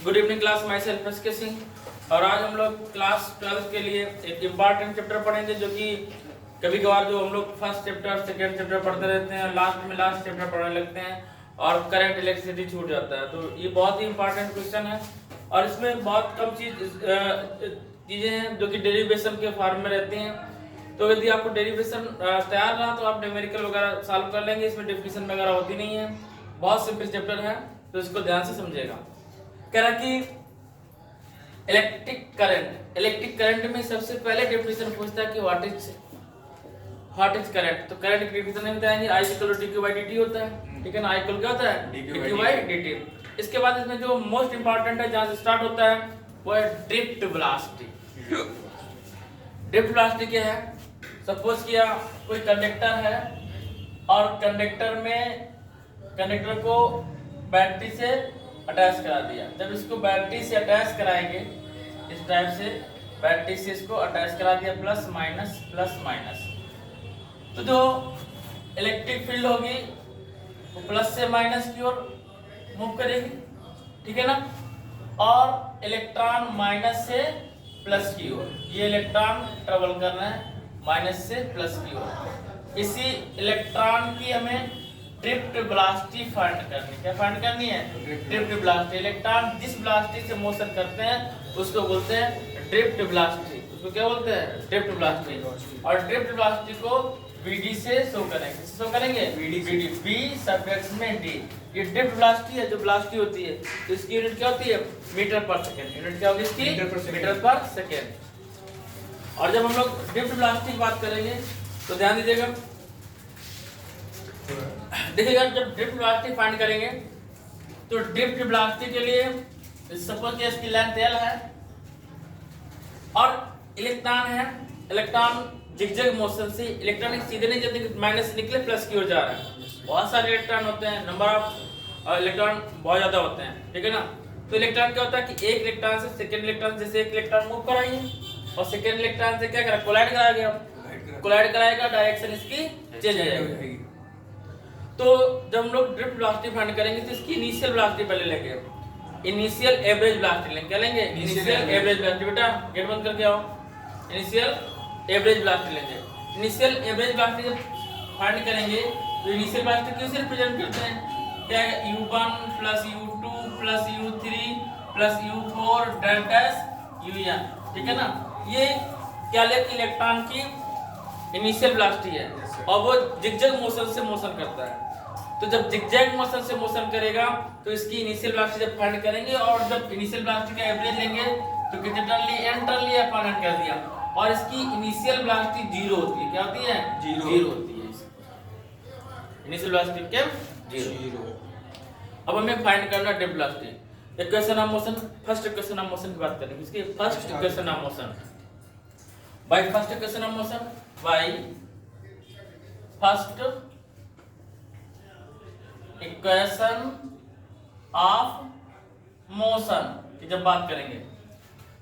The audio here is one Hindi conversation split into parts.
Good evening class, myself SK Singh. और आज हम लोग क्लास 12 के लिए एक इम्पॉर्टेंट चैप्टर पढ़ेंगे, जो कि कभी कभार जो हम लोग फर्स्ट चैप्टर सेकेंड चैप्टर पढ़ते रहते हैं, लास्ट में लास्ट चैप्टर पढ़ने लगते हैं और करंट इलेक्ट्रिसिटी छूट जाता है। तो ये बहुत ही इंपॉर्टेंट क्वेश्चन है और इसमें बहुत कम चीज़ें हैं जो कि डेरिवेशन के फॉर्म में रहती हैं। तो यदि आपको डेरिवेशन तैयार रहा तो आप न्यूमेरिकल वगैरह सॉल्व कर लेंगे। इसमें डेफिनेशन वगैरह होती नहीं है, बहुत सिंपल चैप्टर है, तो इसको ध्यान से समझिएगा। कह रहा कि इलेक्ट्रिक करंट में सबसे पहले डेफिनेशन पूछता है कि व्हाट इज करंट। तो करंट की डेफिनेशन नहीं बताएंगे, I = dq/dt होता है, ठीक है ना। I क्या होता है, dq/dt। इसके बाद इसमें जो मोस्ट इंपॉर्टेंट है, जहां से स्टार्ट होता है, वो है ड्रिफ्ट वेलोसिटी। ड्रिफ्ट वेलोसिटी क्या है? सपोज किया कोई कंडक्टर है और कंडक्टर को बैटरी से अटैच करा दिया। जब इसको बैटरी से अटैच कराएंगे, इस टाइप से बैटरी से इसको अटैच करा दिया, प्लस माइनस, तो जो इलेक्ट्रिक फील्ड होगी वो प्लस से माइनस की ओर मूव करेगी, ठीक है ना। और इलेक्ट्रॉन माइनस से प्लस की ओर, ये इलेक्ट्रॉन ट्रेवल कर रहे हैं माइनस से प्लस की ओर। इसी इलेक्ट्रॉन की हमें ड्रिफ्ट वेलोसिटी फाइंड करनी है। क्या फाइंड करनी है? Drift velocity. इलेक्ट्रॉन जिस वेलोसिटी से मोशन करते हैं उसको बोलते हैं ड्रिफ्ट वेलोसिटी। उसको क्या बोलते हैं? Drift velocity. और ड्रिफ्ट वेलोसिटी को vd से शो करेंगे। किससे शो करेंगे? vd। v सब्जेक्ट में d। ये ड्रिफ्ट वेलोसिटी है, जो वेलोसिटी होती है, तो इसकी यूनिट क्या होती है? मीटर पर सेकंड। यूनिट क्या होगी इसकी? मीटर पर सेकंड। और जब हम लोग ड्रिफ्ट वेलोसिटी की बात करेंगे तो ध्यान दीजिएगा, देखिएगा, जब ड्रिफ्ट वेलोसिटी फाइंड करेंगे तो ड्रिफ्ट वेलोसिटी के लिए सपोज कि इसकी लेंथ l है और इलेक्ट्रॉन है। इलेक्ट्रॉन जिगजैग मोशन से, इलेक्ट्रॉन सीधे नहीं जाते, माइनस से निकले प्लस की ओर जा रहा है। बहुत सारे इलेक्ट्रॉन होते हैं, नंबर ऑफ इलेक्ट्रॉन बहुत ज्यादा होते हैं, ठीक है ना। तो इलेक्ट्रॉन क्या होता है कि एक इलेक्ट्रॉन से सेकंड इलेक्ट्रॉन, जैसे एक इलेक्ट्रॉन मूव कराइए और सेकंड इलेक्ट्रॉन से क्या करा? कोलाइड कराएगा। कोलाइड कराएगा, डायरेक्शन इसकी चेंज हो जाएगी। तो जब हम लोग ड्रिफ्ट वेलोसिटी फाइंड करेंगे तो इसकी इनिशियल वेलोसिटी पहले लेंगे, इनिशियल एवरेज वेलोसिटी लेंगे। क्या लेंगे? Initial average velocity. बेटा गेट बंद करके आओ। इनिशियल एवरेज वेलोसिटी लेंगे। इनिशियल एवरेज वेलोसिटी जब फाइंड करेंगे तो इनिशियल वेलोसिटी कैसे रिप्रेजेंट करते हैं? क्या है? u1 + u2 + u3 + u4 dash un, ठीक है ना। ये क्या लेके इलेक्ट्रॉन की इनिशियल वेलोसिटी है और वो जिगजैग मोशन से मोशन करता है। तो जब जिगजैग मोशन से मोशन करेगा तो इसकी इनिशियल वेलोसिटी जब फाइंड करेंगे और जब इनिशियल वेलोसिटी का एवरेज लेंगे तो कितने टर्न लिए? n टर्न लिया, अपन n कर दिया, और इसकी इनिशियल वेलोसिटी 0 होती है। क्या होती है? 0 होती है। इनिशियल वेलोसिटी क्या? 0। अब हमें फाइंड करना drift velocity. Equation of motion, first equation of motion की बात करेंगे। इसकी first equation of motion, by first equation of motion, by first equation of motion की जब बात करेंगे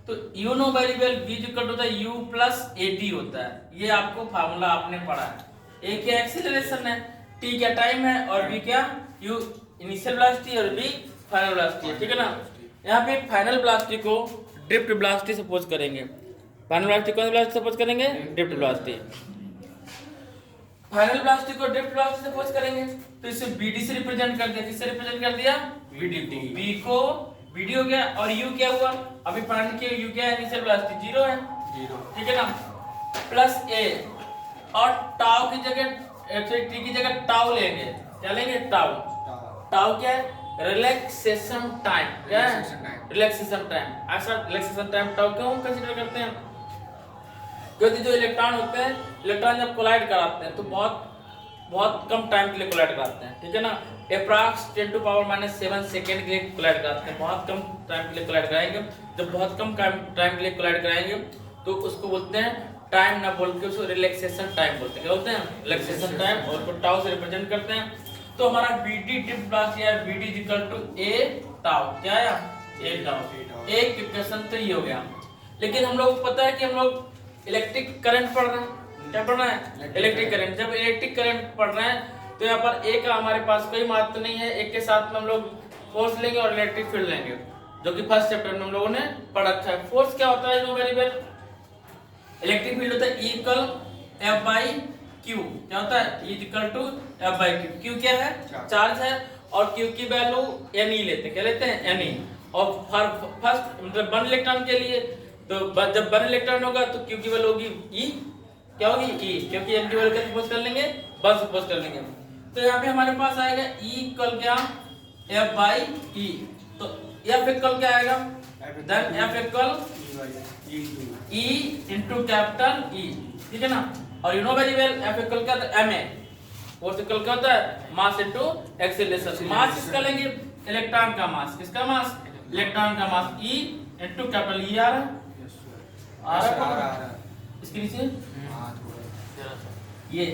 तो you know very well v होता है u + at होता है। ये आपको फार्मूला आपने पढ़ा है। a क्या एक्सीलरेशन है, t क्या टाइम है, और v क्या u इनिशियल वेलोसिटी और v फाइनल वेलोसिटी है, ठीक है ना। यहाँ पे फाइनल वेलोसिटी को ड्रिफ्ट वेलोसिटी सपोज करेंगे। फाइनल वेलोसिटी कौन सी वेलोसिटी सपोज करेंगे? Drift velocity. फाइनल वेलोसिटी को ड्रिफ्ट वेलोसिटी सपोज करेंगे तो इसे vd से रिप्रेजेंट कर दिया। किससे रिप्रेजेंट कर दिया? vd। v को vd हो गया और u क्या हुआ? अभी फाइंड किया, u क्या है? इनिशियल वेलोसिटी 0 है, 0, ठीक है ना, प्लस a और टाउ की जगह, t की जगह टाउ लेंगे। क्या लेंगे? टाउ। टाउ क्या है? Relaxation time. क्या है? Relaxation time. ऐसा रिलैक्सेशन टाइम टाउ क्यों कंसीडर करते हैं? क्योंकि जो इलेक्ट्रॉन होते हैं, इलेक्ट्रॉन जब कोलाइड कराते हैं तो बहुत कम टाइम के लिए कोलाइड कराते हैं, ठीक है ना। अप्रॉक्स 10⁻⁻7 सेकंड के लिए कोलाइड कराते हैं। बहुत कम टाइम के लिए कोलाइड कराएंगे। जब बहुत कम टाइम के लिए कोलाइड कराएंगे तो उसको बोलते हैं टाइम, ना बोल के उसको रिलैक्सेशन टाइम बोलते हैं। क्या बोलते हैं? रिलैक्सेशन टाइम, और उसको टाउ से रिप्रेजेंट करते हैं। तो हमारा vd ड्रिफ्ट वेलोसिटी है, vd = a टाउ। क्या है? a tau. एक इक्वेशन तो ये हो गया। लेकिन हम लोग को पता है कि हम लोग इलेक्ट्रिक करंट पढ़ रहे हैं। क्या पढ़ना है? Electric current. जब इलेक्ट्रिक करंट पढ़ रहे हैं तो यहाँ पर एक हमारे पास कोई महत्व नहीं है, एक के साथ में हम लोग फोर्स लेंगे और इलेक्ट्रिक फील्ड लेंगे। जो कि फर्स्ट चैप्टर में हम लोगों ने पढ़ रखा है। फोर्स क्या होता है, नो वेरिएबल। इलेक्ट्रिक फील्ड होता है E equal F by Q। क्या होता है, E equal to F by Q। Q क्या है, चार्ज है, और Q की वैल्यू Ne लेते हैं। क्या लेते हैं, Ne। और फर्स्ट मतलब 1 इलेक्ट्रॉन के लिए, तो जब 1 इलेक्ट्रॉन होगा तो Q की वैल्यू होगी E, क्या होगी E, क्योंकि N की वैल्यू क्या सपोज कर लेंगे, 1 सपोज कर लेंगे। तो यहाँ पे हमारे पास आएगा E इक्वल क्या, F बाई E। तो F इक्वल क्या आएगा, then F equal E into capital E, ठीक है ना। और you know very well F equal क्या होता है, ma। फोर्स इक्वल क्या होता है, मास इनटू एक्सीलरेशन। मास किसका लेंगे, इलेक्ट्रॉन का मास। किसका मास, इलेक्ट्रॉन का मास। E इंटू कैपिटल E आ रहा है इसके नीचे ये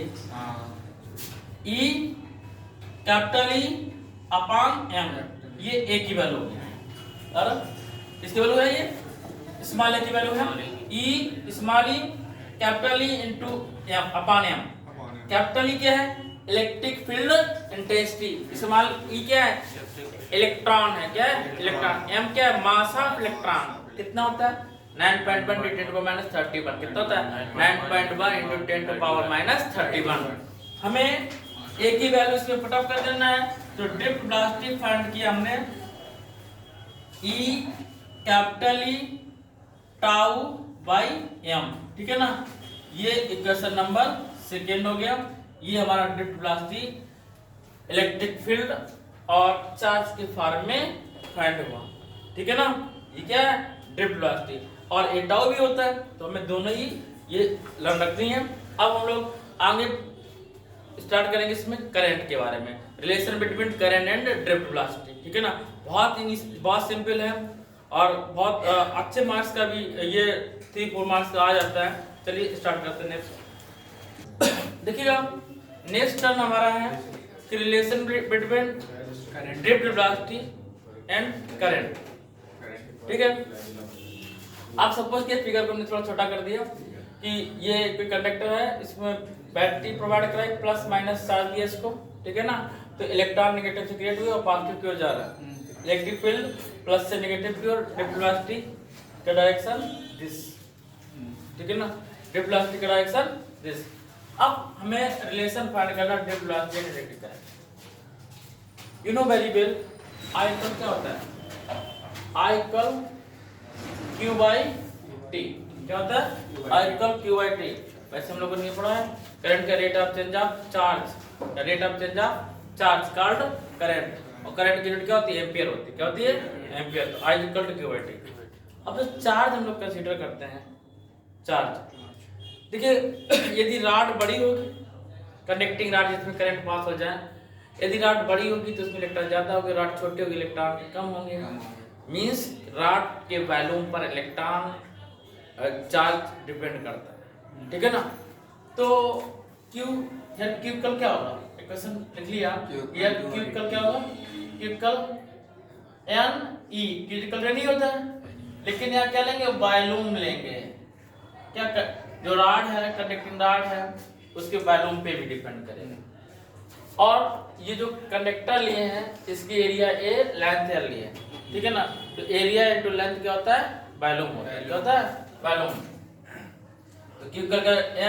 E capital E upon M, ये A की वैल्यू होगी। और इसकी वैल्यू है ये स्मॉल a की वैल्यू है E small e capital E into upon M। Capital E क्या है, electric field intensity. Small e क्या है, इलेक्ट्रॉन है, क्या है, इलेक्ट्रॉन। M क्या है, मास ऑफ इलेक्ट्रॉन। कितना होता है, 9.1 × 10⁻31। कितना होता है, 9.1 × 10⁻31। हमें A की वैल्यू इसमें पुट अप कर देना है। तो ड्रिफ्ट वेलोसिटी फाइंड किया हमने, E capital E tau by M, ठीक है ना। ये इक्वेशन नंबर सेकेंड हो गया। ये हमारा ड्रिफ्ट वेलोसिटी इलेक्ट्रिक फील्ड और चार्ज के फॉर्म में फाइंड हुआ, ठीक है ना। ये क्या है, ड्रिफ्ट वेलोसिटी। और ए टाउ भी होता है, तो हमें दोनों ही ये लर्न रखनी है। अब हम लोग आगे स्टार्ट करेंगे इसमें करंट के बारे में, relation between current and drift velocity, ठीक है ना। बहुत सिंपल है और बहुत अच्छे मार्क्स का भी ये 3-4 मार्क्स का आ जाता है। चलिए स्टार्ट करते हैं नेक्स्ट। देखिएगा नेक्स्ट टर्न हमारा है कि relation between drift velocity and current, ठीक है। आप सपोज के फिगर को हमने थोड़ा छोटा कर दिया कि ये कोई कंडक्टर है, इसमें बैटरी प्रोवाइड कराई, प्लस माइनस चार्ज दिया इसको, ठीक है ना। तो इलेक्ट्रॉन नेगेटिव से क्रिएट हुई और पॉजिटिव की ओर जा रहा है। इलेक्ट्रिक फील्ड प्लस से नेगेटिव की ओर, ड्रिफ्ट वेलोसिटी का डायरेक्शन दिस, ठीक है ना। ड्रिफ्ट वेलोसिटी का डायरेक्शन दिस। अब हमें रिलेशन फाइंड करना drift velocity and electric current. You know very well I equal क्या होता है, I equal Q by T। क्या होता है, I equal Q by T। वैसे हम लोगों ने पढ़ा है करंट का rate of change of charge, rate of change of charge called current. और करंट की यूनिट क्या होती है, एम्पियर होती है। क्या होती है, एम्पियर। तो I equal to Q by T। अब जो चार्ज हम लोग कंसीडर करते हैं, चार्ज देखिए यदि रॉड बड़ी होगी, कंडक्टिंग रॉड जिसमें करंट पास हो जाए, यदि रॉड बड़ी होगी तो उसमें इलेक्ट्रॉन ज्यादा होंगे, रॉड छोटी होगी इलेक्ट्रॉन कम होंगे। मींस रॉड के वॉल्यूम पर इलेक्ट्रॉन चार्ज डिपेंड करता है, ठीक है ना। तो Q इक्वल क्या होगा, इक्वेशन लिख लिया, ये Q इक्वल क्या होगा, Q equal Ne। Q equal नहीं होता है, लेकिन यहाँ क्या लेंगे, वॉल्यूम लेंगे। क्या जो रॉड है, कंडक्टिंग रॉड है, उसके वॉल्यूम पे भी डिपेंड करेगा। और ये जो कंडक्टर लिए हैं, इसकी एरिया A, लेंथ L लिए, ठीक है ना। तो एरिया इनटू लेंथ क्या होता है, वॉल्यूम होता है। क्या होता है, वॉल्यूम। तो Q का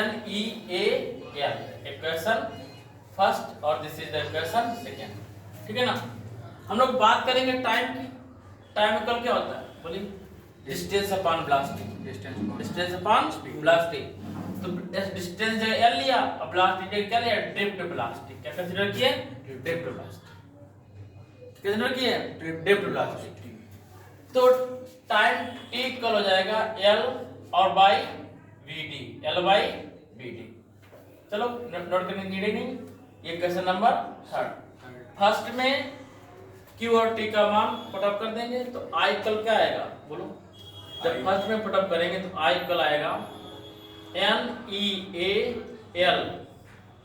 NEAL इक्वेशन फर्स्ट और this is the equation second, ठीक है ना। हम लोग बात करेंगे टाइम की। टाइम इक्वल क्या होता है, बोलिए, distance upon velocity. Distance upon velocity. तो डिस्टेंस जो L लिया और वेलोसिटी क्या लिया, ड्रिफ्ट वेलोसिटी। क्या कंसीडर किए, ड्रिफ्ट वेलोसिटी कंसीडर किए, ड्रिफ्ट वेलोसिटी। तो टाइम t इक्वल हो जाएगा L और by VD, L by VD। चलो नोट करने की नीड नहीं। ये क्वेश्चन नंबर 3। फर्स्ट में Q और T का मान पुट अप कर देंगे तो I इक्वल क्या आएगा, बोलो। जब फर्स्ट में पुट अप करेंगे तो I इक्वल आएगा NEAL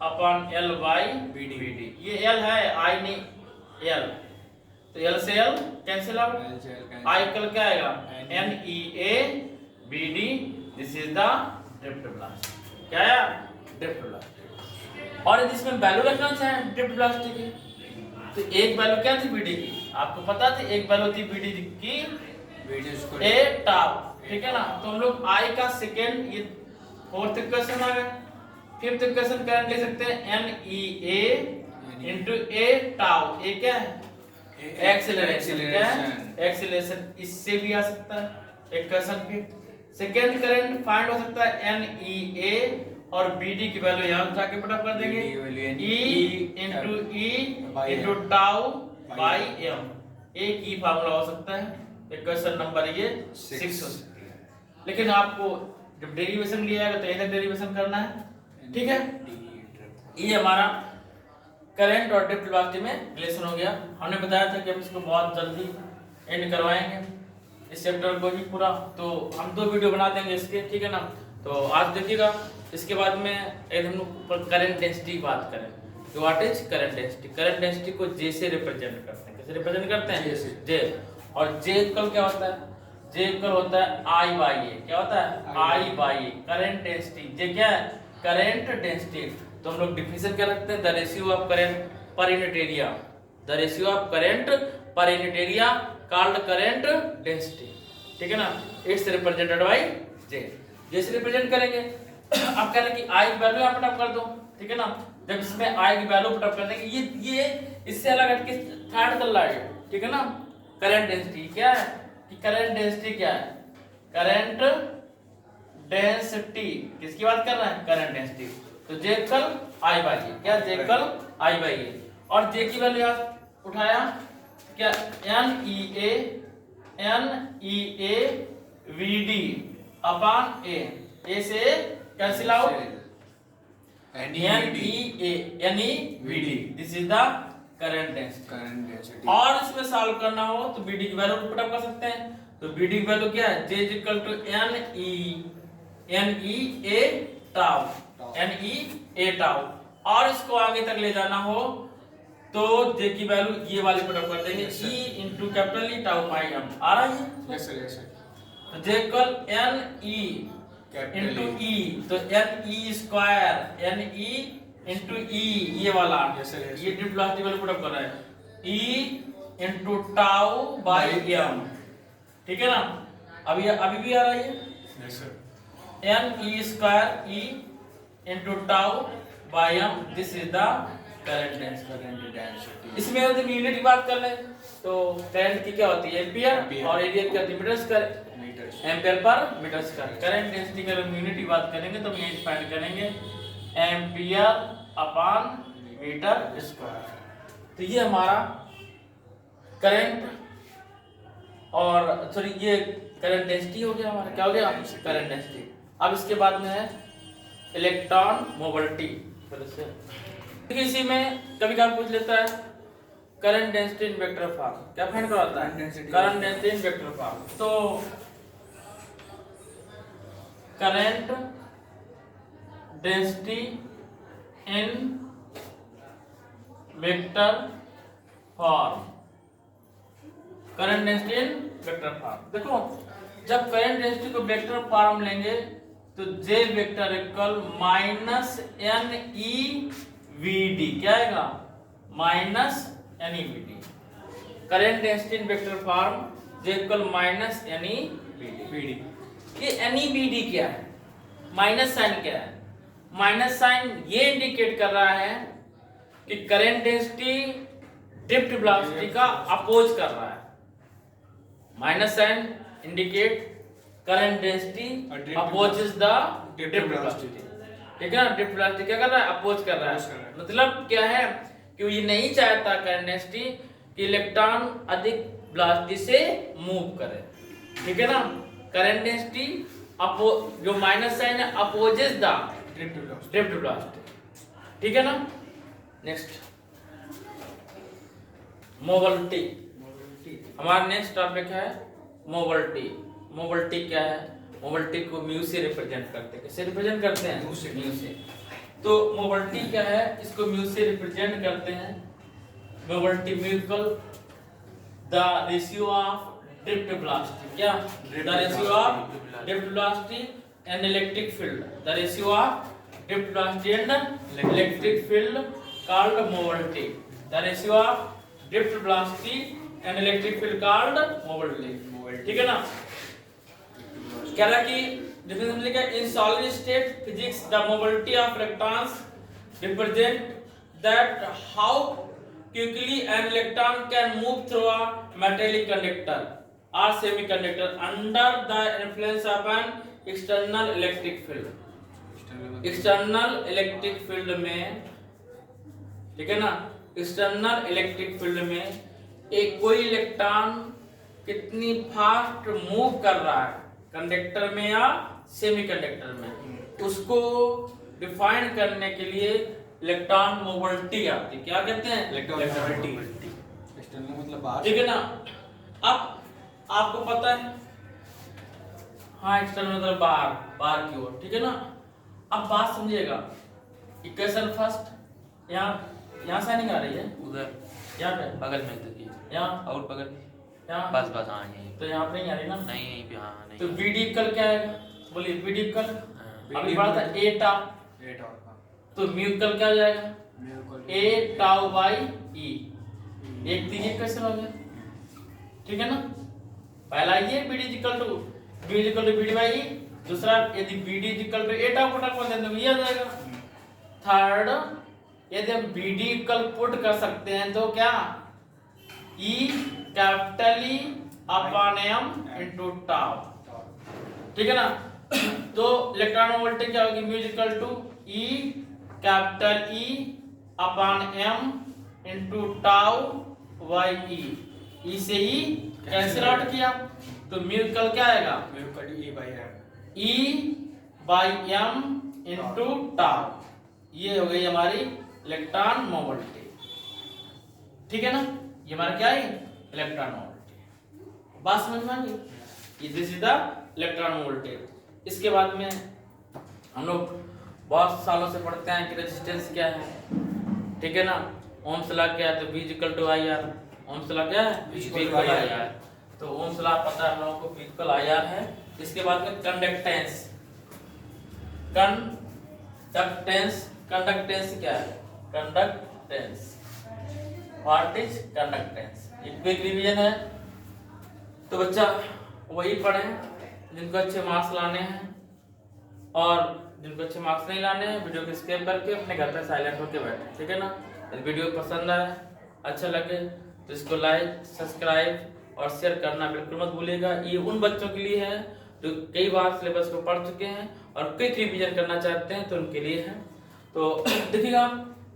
upon L by VD। ये L है, I नहीं L, तो L से L cancel out. I equal क्या आएगा, NEABD। This is the drift velocity. क्या है, ड्रिफ्ट वेलोसिटी। और यदि इसमें वैल्यू रखना चाहे ड्रिफ्ट वेलोसिटी की, तो एक वैल्यू क्या थी बीडी की, आपको पता थी एक वैल्यू थी बीडी की ए टाउ, ठीक है ना। तो हम लोग आई का सेकेंड, ये फोर्थ इक्वेशन आ गया। फिफ्थ इक्वेशन करंट ले सकते हैं एन ई ए इंटू ए टाउ, ए क्या है एक्सीलरेशन, क्या है एक्सीलरेशन, इससे भी आ सकता है equation fifth. Second current find हो सकता है एन ई ए और बीडी की वैल्यू यहां जाके पुट कर देंगे E into E into tau by M, एक ही फार्मूला हो सकता है। इक्वेशन नंबर ये 6 हो सकती है। लेकिन आपको जब डेरिवेशन लिया जाएगा तो इधर डेरिवेशन करना है, ठीक है। ये हमारा करंट और ड्रिफ्ट वेलोसिटी में रिलेशन हो गया। हमने बताया था कि हम इसको बहुत जल्दी एंड करवाएंगे इस चैप्टर को ही पूरा, तो हम 2 वीडियो बना देंगे इसके, ठीक है ना। तो आज देखिएगा, इसके बाद में एक हम लोग करंट डेंसिटी की बात करें। तो what is current density? Current density को जे से रिप्रेजेंट करते हैं। कैसे रिप्रेजेंट करते हैं? जे। और जे इक्वल क्या होता है? जे इक्वल होता है आई बाई ए। क्या होता है? आई बाई ए। करंट डेंसिटी, जे क्या है? Current density. तो हम लोग डिफिनेशन क्या रखते हैं? The ratio of current per unit area, the ratio of current per unit area called current density, ठीक है ना। It's represented by J. जे से रिप्रेजेंट करेंगे। आप कह रहे हैं कि आई की वैल्यू यहाँ पुट अप कर दो, ठीक है ना। जब इसमें आई की वैल्यू पुट अप कर देंगे, ये इससे अलग हटके थर्ड चल रहा है, ठीक है ना। करंट डेंसिटी क्या है कि करंट डेंसिटी क्या है? करंट डेंसिटी किसकी बात कर रहे हैं? Current density. तो जे इक्वल आई बाई ए, क्या जे इक्वल आई बाई ए। और जे की वैल्यू यहाँ उठाया क्या? N E A V D upon A से cancel out N E V D, this is the current density. और इसमें सॉल्व करना हो तो बीडी की वैल्यू पुट अप कर सकते हैं। तो बीडी की वैल्यू क्या है? J is equal to N E A tau, N E A tau. और इसको आगे तक ले जाना हो तो जे की वैल्यू ये वाली पुट अप कर देंगे, E into capital E tau by M. आ रहा है? Yes sir, yes sir. तो J equal N E into E, तो N E square, N E into E, ये वाला ये ड्रिफ्ट वेलोसिटी वाला पुट अप कर रहा है, E into tau by M, ठीक है ना। अभी भी आ रहा है? Yes sir. N E square E into tau by M, this is the current density. इसमें यदि यूनिट की बात कर लें तो करंट की क्या होती है? एम्पियर, और एरिया क्या होती है? Metre square, ampere per metre square. Current density की अगर यूनिट की बात करेंगे तो हम ये फाइंड करेंगे एम्पियर अपॉन मीटर स्क्वायर। तो ये हमारा करंट और सॉरी ये करंट डेंसिटी हो गया हमारा। क्या हो गया? Current density. अब इसके बाद में है इलेक्ट्रॉन मोबिलिटी। इसी में कभी कभी पूछ लेता है current density in vector form. क्या फाइंड करवाता है? Current density in vector form. तो current density in vector form, current density in vector form. देखो, जब करंट डेंसिटी को वेक्टर फॉर्म लेंगे तो J vector equal minus N E V D, क्या आएगा? Minus N E V D. Current density in vector form J equal minus N E V D. ये एन ई वी डी क्या है? माइनस साइन क्या है? माइनस साइन ये इंडिकेट कर रहा है कि करंट डेंसिटी ड्रिफ्ट वेलोसिटी का अपोज कर रहा है। Minus sign indicate current density opposes the drift velocity, ठीक है ना। ड्रिफ्ट वेलोसिटी क्या कर रहा है? अपोज कर रहा है। मतलब क्या है कि ये नहीं चाहता करंट डेंसिटी कि इलेक्ट्रॉन अधिक वेलोसिटी से मूव करे, ठीक है ना। करंट डेंसिटी जो माइनस साइन है अपोजेस द ड्रिफ्ट वेलोसिटी, ठीक है ना। Next mobility. हमारा नेक्स्ट टॉपिक है मोबिलिटी। मोबिलिटी क्या है? मोबिलिटी को म्यू से रिप्रेजेंट करते हैं। कैसे रिप्रेजेंट करते हैं? म्यू से। तो मोबिलिटी क्या है? इसको म्यू से रिप्रेजेंट करते हैं। Mobility mu equal the ratio of drift velocity, क्या? The ratio of drift velocity and electric field, the ratio of drift velocity and electric field called mobility, the ratio of drift velocity and electric field called mobility, ठीक है ना। कह रहा कि डिफरेंस लिखा in solid state physics the mobility of electrons represent that how quickly an electron can move through a metallic conductor or semiconductor under the influence of an external electric field. External electric field में, ठीक है ना, एक्सटर्नल इलेक्ट्रिक फील्ड में एक कोई इलेक्ट्रॉन कितनी फास्ट मूव कर रहा है कंडक्टर में या सेमीकंडक्टर में, उसको डिफाइन करने के लिए इलेक्ट्रॉन मोबिलिटी आती है। क्या कहते हैं? Electron mobility. एक्सटर्नल मतलब बाहर, ठीक है ना। अब आपको पता है, हाँ एक्सटर्नल मतलब बाहर, बाहर की ओर, ठीक है ना। अब बात समझिएगा, इक्वेशन फर्स्ट यहाँ साइनिंग आ रही है उधर यहाँ पे बगल में देखिए, यहाँ और बगल में यहाँ बस बस हाँ यहीं तो यहाँ पे नहीं आ रही ना, नहीं यहीं पे हाँ नहीं तो बीडी कल क्या आएगा? बोलिए बीडी कल हाँ, अभी पढ़ा था ए टाउ, तो म्यू कल क्या हो जाएगा? ए टाउ बाई ई। एक तीन क्वेश्चन हो गया, ठीक है ना। पहला ये BD equal to BD by E, दूसरा यदि BD equal to A tau put कर दें तो ये आ जाएगा। थर्ड यदि हम बीडी इक्वल पुट कर सकते हैं तो क्या E capital E upon M into tau, ठीक है ना। तो इलेक्ट्रॉन मोबिलिटी क्या होगी? Mu equal to E capital E upon M into tau by E. E से ई कैंसिल आउट किया तो म्यू कल क्या आएगा? ई बाई एम इनटू टाउ। ये हो गई हमारी इलेक्ट्रॉन मोबिलिटी, ठीक है ना। ये हमारा क्या है? Electron mobility. बात समझ में आ गई? This is the electron mobility. इसके बाद में हम लोग बहुत सालों से पढ़ते हैं कि रेजिस्टेंस क्या है, ठीक है ना। ओम्स लॉ क्या है? तो V equal to IR। Ohm's law क्या है? V equal to IR। तो ओम्स लॉ पता है हम लोगों को, V इक्वल IR है। इसके बाद में कंडक्टेंस, कंडक्टेंस क्या है? Conductance, what is conductance? एक क्विक रिवीजन है, तो बच्चा वही पढ़े जिनको अच्छे मार्क्स लाने हैं, और जिनको अच्छे मार्क्स नहीं लाने हैं वीडियो को स्किप करके अपने घर पे साइलेंट होकर बैठे, ठीक है ना। यदि वीडियो पसंद आए, अच्छा लगे तो इसको लाइक, सब्सक्राइब और शेयर करना बिल्कुल मत भूलिएगा। ये उन बच्चों के लिए है जो कई बार सिलेबस को पढ़ चुके हैं और क्विक रिवीजन करना चाहते हैं, तो उनके लिए है। तो देखिएगा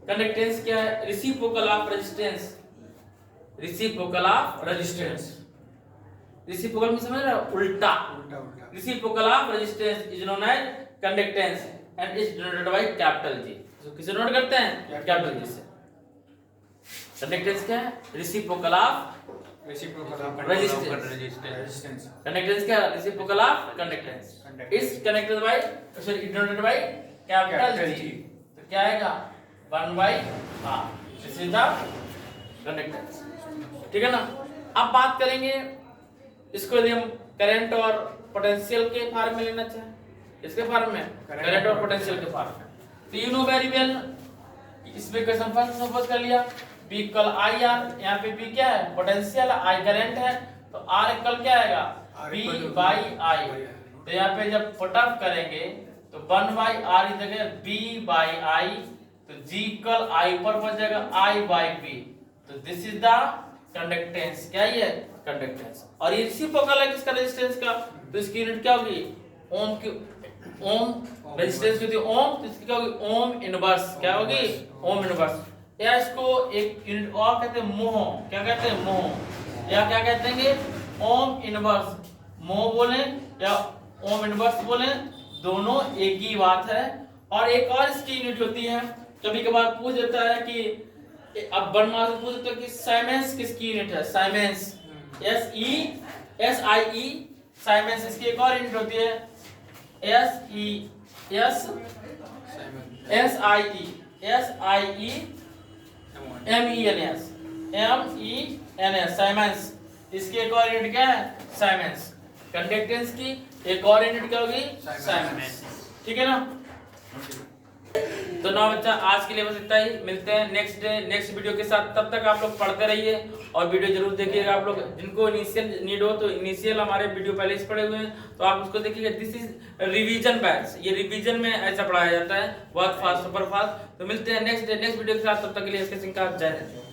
कंडक्टेंस क्या है? Reciprocal of resistance, reciprocal of resistance. Reciprocal में समझ रहे हो? उल्टा। Reciprocal of resistance is known as conductance and is denoted by capital G. तो किसे नोट करते हैं? कैपिटल जी से। कंडक्टेंस क्या है? Reciprocal of resistance. कंडक्टेंस क्या है? Reciprocal of conductance is connected by sorry denoted by capital G. तो क्या आएगा? 1/r। This is the conductance, ठीक है ना। अब बात करेंगे इसको, यदि हम करंट और पोटेंशियल के फॉर्म में लेना चाहें, इसके फॉर्म में करंट और पोटेंशियल के फॉर्म में, तो यू नो वेरी वेल। इसमें क्वेश्चन फर्स्ट सपोज कर लिया B इक्वल IR, यहाँ पे B क्या है? पोटेंशियल, I करंट है, तो R इक्वल क्या आएगा? B by I। तो यहाँ पे जब पुट अप करेंगे तो 1/r की जगह B बाई I, तो G इक्वल I पर हो जाएगा I बाई B। तो दिस इज द कंडक्टेंस। क्या ये? कंडक्टेंस। और ये रेसिप्रोकल है किसका? रेजिस्टेंस का। तो इसकी यूनिट क्या होगी? ओम की, ओम रेजिस्टेंस की होती है ओम, तो इसकी क्या होगी? Ohm inverse. क्या होगी? Ohm inverse. या इसको एक यूनिट और कहते हैं मोह। क्या कहते हैं? मोह। या क्या कहते हैं? Ohm inverse. मोह बोले या ओम इनवर्स बोले, दोनों एक ही बात है। और एक और इसकी यूनिट होती है, कभी कभार पूछ देता है कि अब वन मार्क्स पूछ देता है कि साइमेंस किसकी यूनिट है? साइमेंस, SI साइमेंस। इसकी एक और यूनिट होती है MENS साइमेंस। इसकी एक और यूनिट क्या है? साइमेंस। कंडक्टेंस की एक और यूनिट क्या होगी? साइमेंस, ठीक है ना। तो ना बच्चा, आज के लिए बस इतना ही। मिलते हैं नेक्स्ट वीडियो के साथ। तब तक आप लोग पढ़ते रहिए और वीडियो जरूर देखिएगा। आप लोग जिनको इनिशियल नीड हो तो इनिशियल हमारे वीडियो पहले से पढ़े हुए हैं, तो आप उसको देखिएगा। दिस इज रिवीजन बैच, ये रिवीजन में ऐसा पढ़ाया जाता है, बहुत फास्ट, सुपर फास्ट। तो मिलते हैं नेक्स्ट वीडियो के साथ। तब तक के लिए इसके सिंह का जय हिंद।